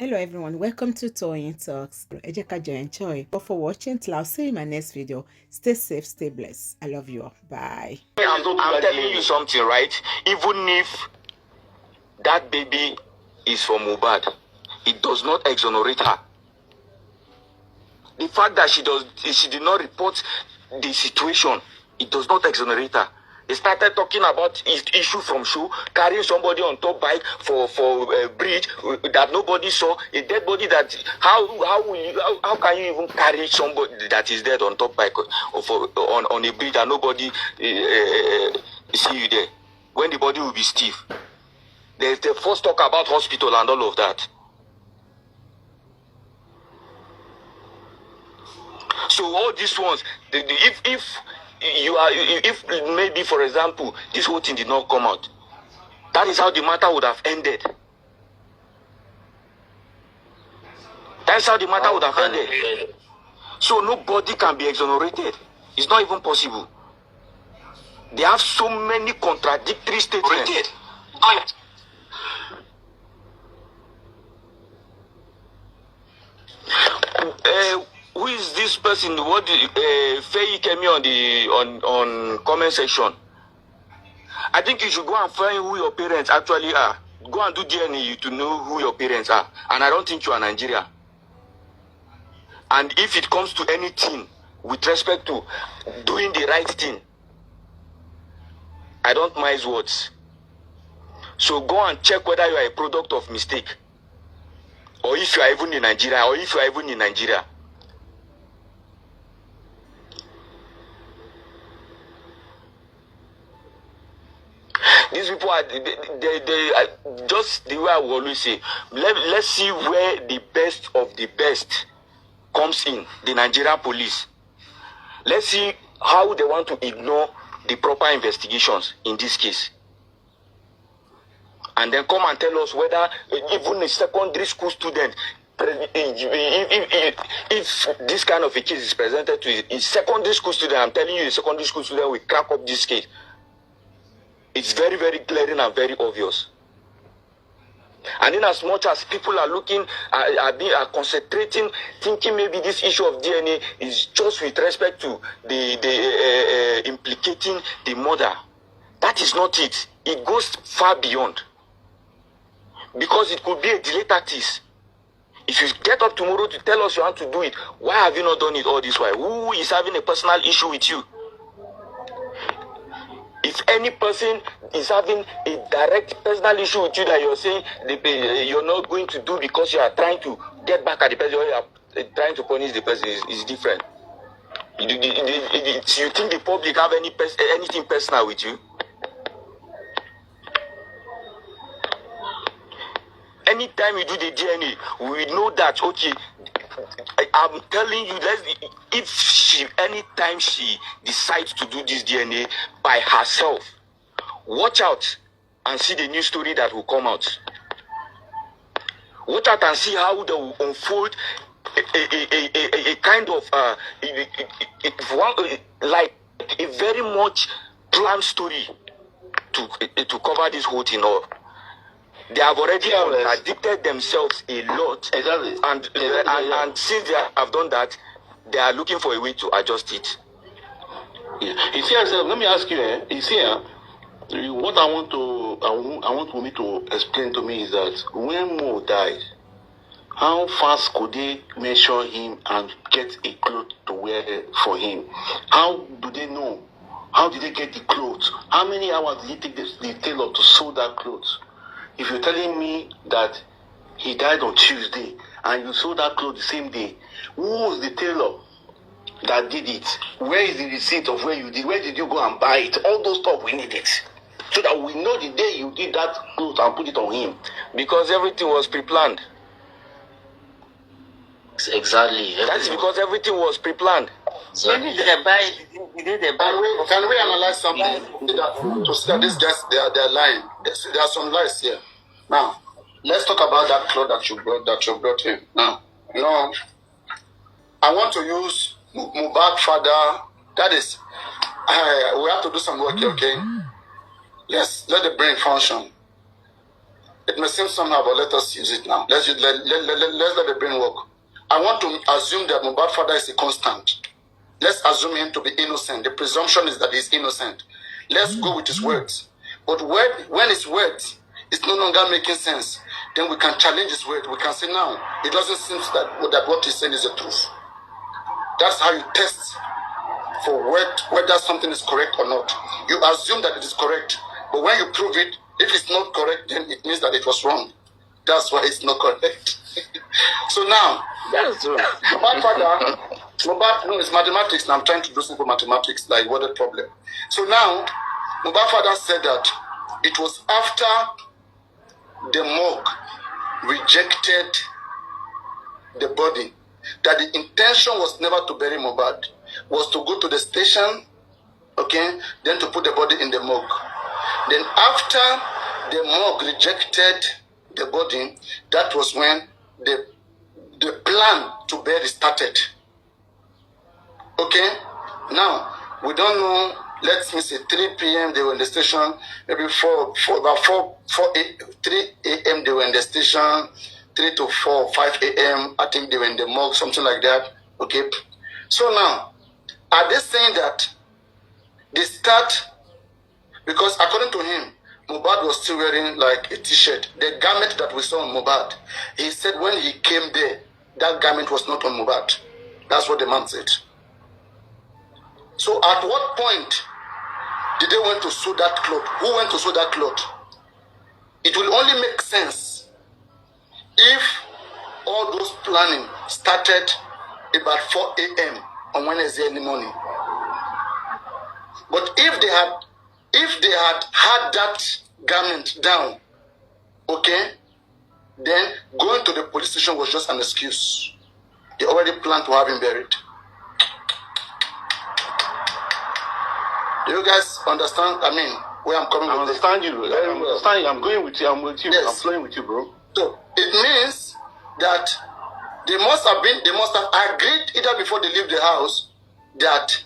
Hello everyone, welcome to Toyeen Talks. Ẹ jẹ́ ká jọ enjoy. But for watching till I'll see you in my next video. Stay safe, stay blessed. I love you all. Bye. I'm telling you something, right? Even if that baby is from Muhbad, it does not exonerate her. The fact that she did not report the situation, it does not exonerate her. They started talking about issue from show, carrying somebody on top bike for a bridge that nobody saw, a dead body that how can you even carry somebody that is dead on top bike or on a bridge and nobody see you there when the body will be stiff. There's the first talk about hospital and all of that. So all these ones, if maybe for example this whole thing did not come out, that is how the matter would have ended. That's how the matter would have ended. So nobody can be exonerated. It's not even possible. They have so many contradictory statements. Who is this person? What Faye came here on comment section. I think you should go and find who your parents actually are. Go and do DNA to know who your parents are. And I don't think you are Nigeria. And if it comes to anything with respect to doing the right thing, I don't mind words. So go and check whether you are a product of mistake, or if you are even in Nigeria, These people are they are just the way I will always say. Let's see where the best of the best comes in, the Nigerian police. Let's see how they want to ignore the proper investigations in this case. And then come and tell us whether even a secondary school student, if this kind of a case is presented to a secondary school student, I'm telling you, a secondary school student will crack up this case. It's very, very glaring and very obvious. And in as much as people are looking, are concentrating, thinking maybe this issue of DNA is just with respect to the implicating the mother, that is not it. It goes far beyond. Because it could be a delay tactics. If you get up tomorrow to tell us you want to do it, why have you not done it all this while? Who is having a personal issue with you? If any person is having a direct personal issue with you that you're saying you're not going to do because you are trying to get back at the person, or you are trying to punish the person, is different. You think the public have anything personal with you? Anytime you do the DNA, we know that, okay, I'm telling you, anytime she decides to do this DNA by herself, watch out and see the new story that will come out. Watch out and see how they will unfold a kind of, like a very much planned story to cover this whole thing up. They have already contradicted themselves a lot. Exactly. And since they have done that, they are looking for a way to adjust it. Yeah. You see, let me ask you, you see, what I want Wunmi to explain to me is that when Mo died, how fast could they measure him and get a cloth to wear for him? How do they know? How did they get the clothes? How many hours did it take the tailor to sew that clothes? If you're telling me that he died on Tuesday and you sold that clothes the same day, who was the tailor that did it? Where is the receipt of where you did? Where did you go and buy it? All those stuff, we need it. So that we know the day you did that clothes and put it on him. Because everything was pre-planned. Exactly. That's because everything was pre-planned. So can we analyze something to see that this guys they're lying? There are some lies here. Now, let's talk about that cloth that you brought in. Now, I want to use Muhbad father. That is, we have to do some work here, okay? Yes, let the brain function. It may seem somehow, but let us use it now. Let's let the brain work. I want to assume that Muhbad father is a constant. Let's assume him to be innocent. The presumption is that he's innocent. Let's go with his words. But when his words is no longer making sense, then we can challenge his word. We can say, now, it doesn't seem that what he's saying is the truth. That's how you test for whether something is correct or not. You assume that it is correct. But when you prove it, if it's not correct, then it means that it was wrong. That's why it's not correct. So now, That's true. Muhbad father, Muhbad, no, it's mathematics. Now I'm trying to do simple mathematics, like what a problem. So now, Muhbad father said that it was after the morgue rejected the body that the intention was never to bury Muhbad, was to go to the station, okay, then to put the body in the morgue. Then after the morgue rejected the body, that was when the plan to bury started. Okay? Now, we don't know, let me say 3 p.m. they were in the station, maybe about 3 a.m. they were in the station, 3 to 4, 5 a.m. I think they were in the morgue, something like that. Okay? So now, are they saying that they start, because according to him, Muhbad was still wearing like a t-shirt. The garment that we saw on Muhbad, he said when he came there, that garment was not on Muhbad. That's what the man said. So at what point did they want to sew that cloth? Who went to sew that cloth? It will only make sense if all those planning started about 4 a.m. on Wednesday in the morning. But if they had had that garment down, okay, then going to the police station was just an excuse. They already planned to have him buried. Do you guys understand? I mean, where I'm coming from? I understand you. I understand you. I'm going with you. I'm with you. Yes. I'm flowing with you, bro. So it means that they must have agreed either before they leave the house that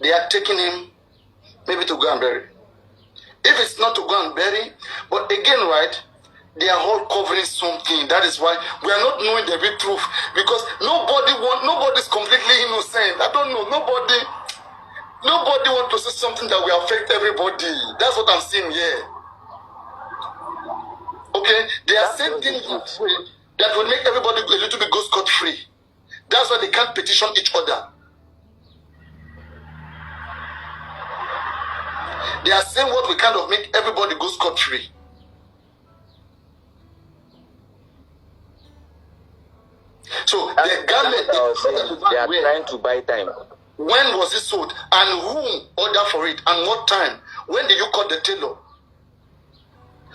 they are taking him maybe to go and bury. If it's not to go and bury, but again, right, they are all covering something. That is why we are not knowing the real truth, because nobody's completely innocent. I don't know. Nobody wants to say something that will affect everybody. That's what I'm seeing here. Okay, they are saying things that will make everybody a little bit go scot-free. That's why they can't petition each other. They are saying what will kind of make everybody go scot-free. So the garment they are trying to buy time. When was it sold? And who ordered for it? And what time? When did you call the tailor?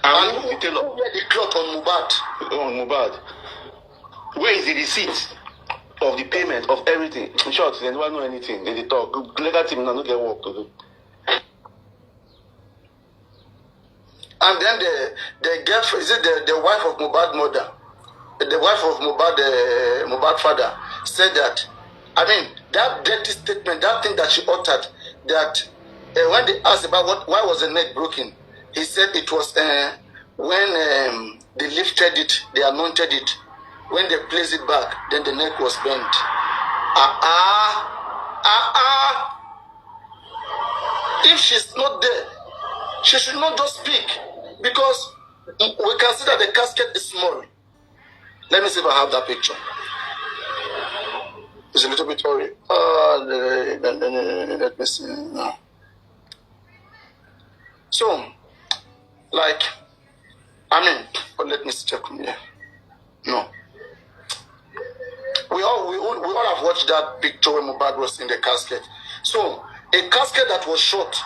And who wear the cloth on Muhbad? On Muhbad. Where is the receipt of the payment of everything? In short, they don't know anything. They talk. Legal team now don't get work to do. And then the girlfriend, is it the wife of Muhbad mother? The wife of Muhbad father said that, I mean, that dirty statement, that thing that she uttered, that when they asked about why was the neck broken, he said it was when they lifted it, they anointed it. When they placed it back, then the neck was bent. If she's not there, she should not just speak, because we can see that the casket is small. Let me see if I have that picture. It's a little bit hurry. Let me see. No. So, like, I mean, but let me check from here. No. We all have watched that picture when Muhbad was in the casket. So, a casket that was short,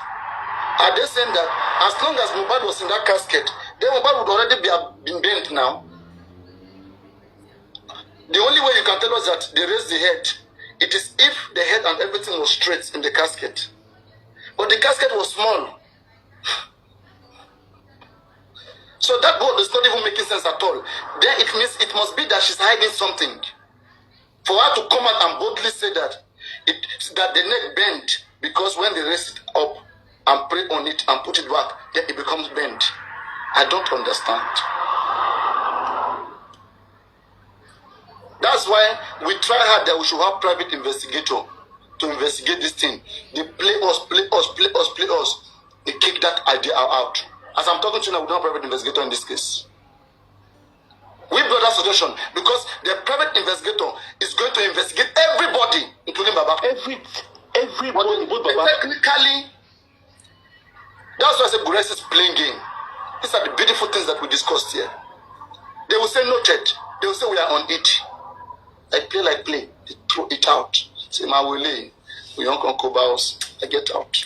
are they saying that as long as Muhbad was in that casket, then Muhbad would already been bent now? The only way you can tell us that they raised the head, it is if the head and everything was straight in the casket. But the casket was small. So that word is not even making sense at all. Then it means it must be that she's hiding something. For her to come out and boldly say that that the neck bent, because when they raise it up and pray on it and put it back, then it becomes bent. I don't understand. That's why we try hard that we should have private investigator to investigate this thing. They play us. They kick that idea out. As I'm talking to you now, we don't have private investigator in this case. We brought that suggestion because the private investigator is going to investigate everybody, including Baba. Everybody, both Baba. Technically, that's why I said Gures is playing game. These are the beautiful things that we discussed here. They will say noted. They will say we are on it. I play like play. They throw it out. Say my will. We don't come house. I get out.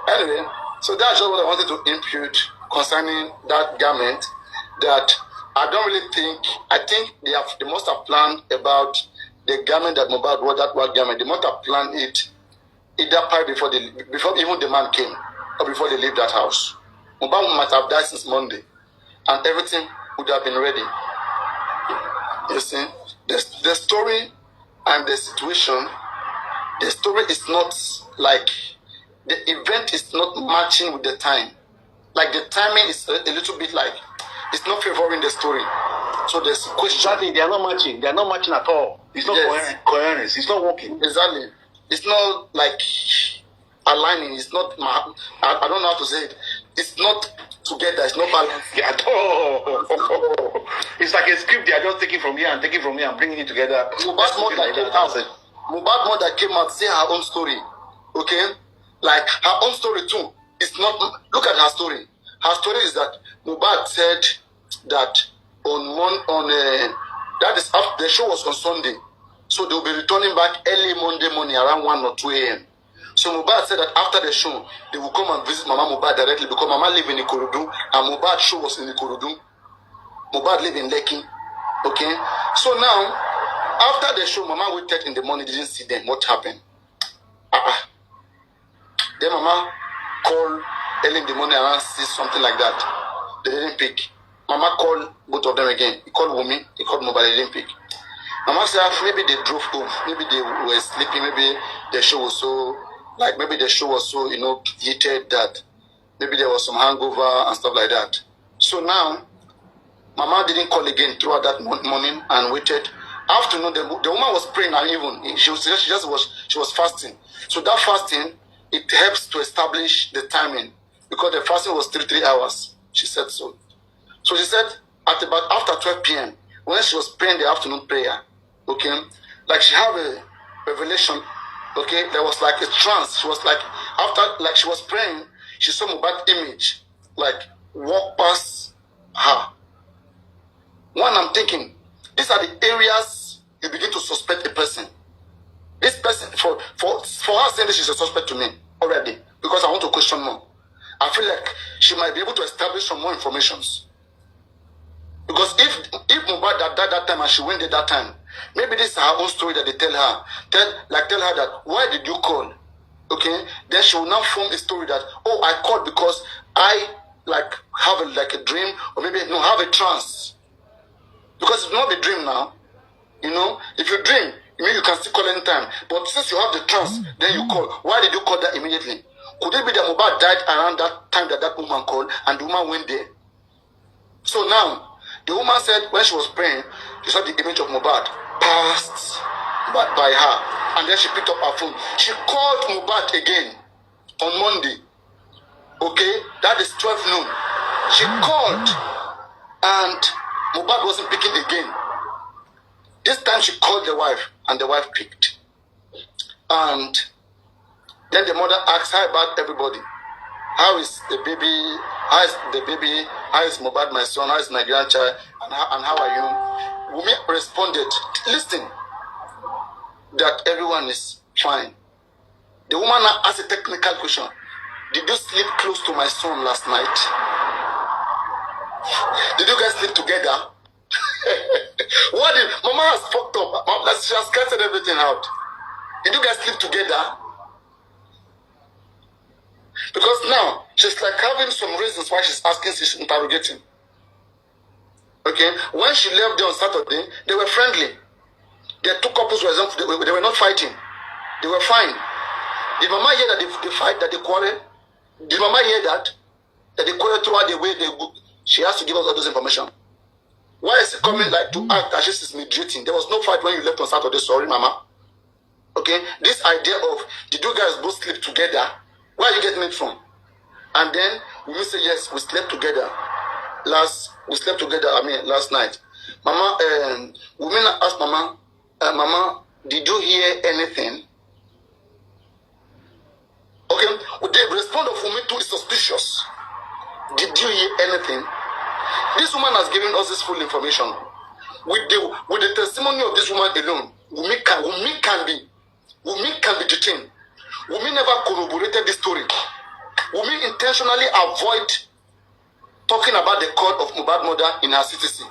Anyway, so that's just what I wanted to impute concerning that garment. That I don't really think. I think they must have planned about the garment that Muhbad wore. That white garment. They must have planned it either before even the man came or before they leave that house. Muhbad might have died since Monday, and everything would have been ready. You see, the story and the situation. The story is not like the event is not matching with the time. Like the timing is a little bit like it's not favoring the story. So there's question. Exactly, they are not matching. They are not matching at all. It's not coherence. It's not working. Exactly. It's not like aligning. It's not. I don't know how to say it. It's not together. It's not balanced at all. It's like a script they are just taking from here and taking from here and bringing it together. Muhbad's mother came out say her own story. Okay, like her own story too. It's not. Look at her story. Her story is that Muhbad said that that is after the show was on Sunday, so they will be returning back early Monday morning around 1 or 2 a.m. So Muhbad said that after the show, they will come and visit Mama Muhbad directly because Mama live in Ikorodu and Muhbad's show was in Ikorodu. Muhbad live in Lekki. Okay, so now after the show, Mama waited in the morning, didn't see them. What happened? Then Mama called early in the morning around 6, something like that. They didn't pick. Mama called both of them again. He called Wunmi, he called Muhbad, they didn't pick. Mama said maybe they drove home, maybe they were sleeping, maybe the show was so heated that maybe there was some hangover and stuff like that. So now Mama didn't call again throughout that morning and waited. Afternoon, the woman was praying and even she was fasting. So that fasting, it helps to establish the timing because the fasting was 3 hours. She said so. So she said at about after 12 p.m. when she was praying the afternoon prayer, okay, like she had a revelation, okay, there was like a trance. She was like after like she was praying, she saw Muhbad's image like walk past her. One, I'm thinking, these are the areas you begin to suspect a person. This person, for her saying this, she's a suspect to me already because I want to question more. I feel like she might be able to establish some more informations. Because if Muhbad died that time and she went there that time, maybe this is her own story that they tell her. Tell her that, why did you call? Okay? Then she will now form a story that, oh, I called because I like have a dream or maybe have a trance. Because it's not a dream now. You know, if you dream, you can still call anytime. But since you have the trance, then you call. Why did you call that immediately? Could it be that Muhbad died around that time that woman called and the woman went there? So now, the woman said when she was praying, she saw the image of Muhbad passed by her. And then she picked up her phone. She called Muhbad again on Monday. Okay? That is 12 noon. She called and Muhbad wasn't picking again. This time she called the wife and the wife picked. And then the mother asked her about everybody. How is the baby? How is the baby? How is Muhbad, my son? How is my grandchild? And how are you? Wunmi responded, listen, that everyone is fine. The woman now asked a technical question. Did you sleep close to my son last night? Did you guys sleep together? What did Mama has fucked up? She has cancelled everything out. Did you guys sleep together? Because now she's like having some reasons why she's asking, she's interrogating. Okay, when she left there on Saturday, they were friendly. The two couples were they were not fighting. They were fine. Did Mama hear that they fight, that they quarrel? Did Mama hear that they quarrel throughout the way they go? She has to give us all those information. Why is it coming like to act as if it's mediating? There was no fight when you left on Saturday. Sorry, Mama. Okay, this idea of did you guys both sleep together? Where are you getting it from? And then we say yes, we slept together. Last night. Mama, women asked Mama, Mama, did you hear anything? Okay, the response of Wunmi too is suspicious. Did you hear anything? This woman has given us this full information. With the testimony of this woman alone, Wunmi can be detained. Wunmi never corroborated this story. Wunmi intentionally avoid talking about the court of Muhbad mother in her CTC.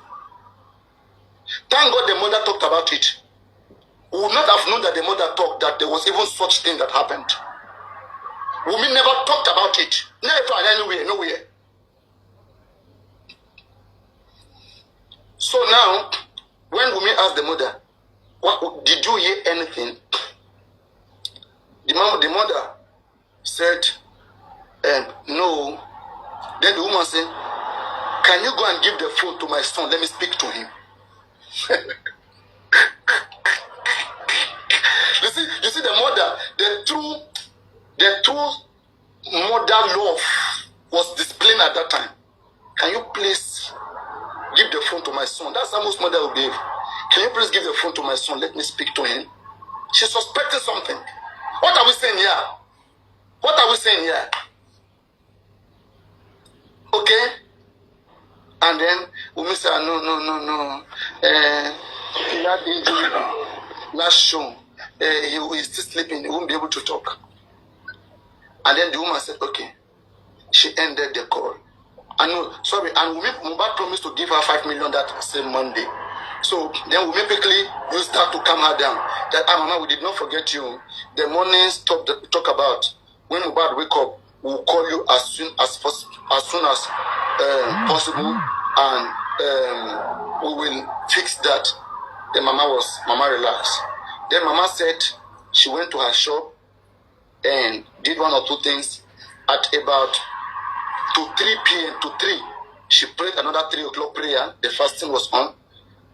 Thank God the mother talked about it. We would not have known that the mother talked that there was even such thing that happened. Wunmi never talked about it. Never, nowhere. So now, when Wunmi asked the mother, did you hear anything? The mother said, no. Then the woman said, can you go and give the phone to my son? Let me speak to him. You see the mother, the true mother love was displayed at that time. Can you please give the phone to my son? That's how most mother will behave. Can you please give the phone to my son? Let me speak to him. She's suspecting something. What are we saying here? What are we saying here? Okay? And then Wunmi said, no. He had injury last show. He is still sleeping. He won't be able to talk. And then the woman said, okay. She ended the call. And Muhbad promised to give her 5 million that same Monday. So then Wunmi quickly used that to calm her down. That, Mama, we did not forget you. The morning talk about when Muhbad wake up, we'll call you as soon as possible, and we will fix that. Then Mama relaxed. Then Mama said she went to her shop and did one or two things. At about 3 p.m. to 3, she prayed another 3 o'clock prayer. The fasting was on.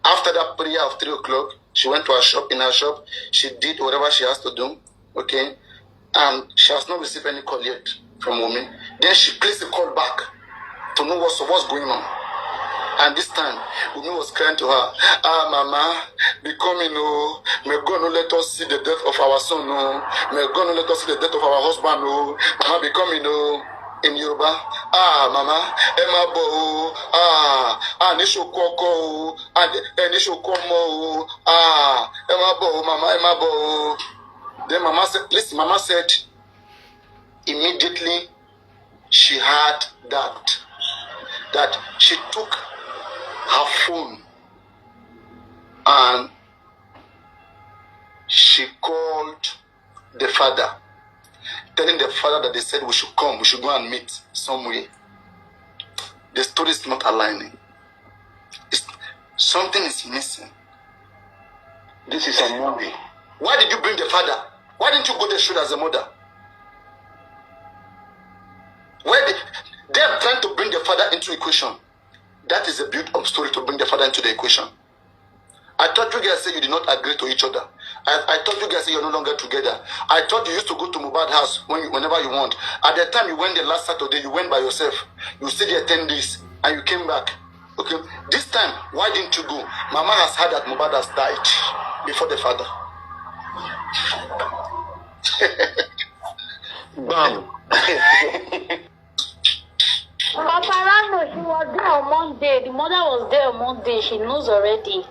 After that prayer of 3 o'clock, she went to her shop. In her shop, she did whatever she has to do. Okay, and she has not received any call yet from Wunmi. Then she placed a call back to know what's going on. And this time, Wunmi was crying to her, Mama, be coming, oh. May God not let us see the death of our son, oh. May God not let us see the death of our husband, oh. Mama, be coming, oh. In Yoruba, Mama, Emma Bo, Nisho Koko, Nisho Komo, Emma Bo, Mama, Emma Bo. Then Mama said, immediately she had that she took her phone and she called the father, telling the father that they said we should go and meet somewhere. The story is not aligning. Something is missing. This is a movie. Why did you bring the father? Why didn't you go there straight as a mother? They're trying to bring the father into equation. That is a built-up story to bring the father into the equation. I thought you guys said you did not agree to each other. I thought you guys said you're no longer together. I thought you used to go to Muhbad's house whenever you want. At the time you went the last Saturday, you went by yourself. You stayed there 10 days and you came back. Okay. This time, why didn't you go? Mama has heard that Muhbad has died before the father. Bam. Paparano, she was there on Monday. The mother was there on Monday. She knows already.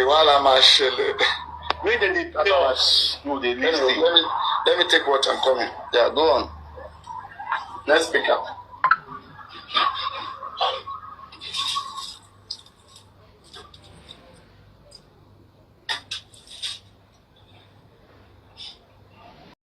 While I'm actually. Wait a minute. No, they Let me take what I'm coming. Yeah, go on. Let's pick up.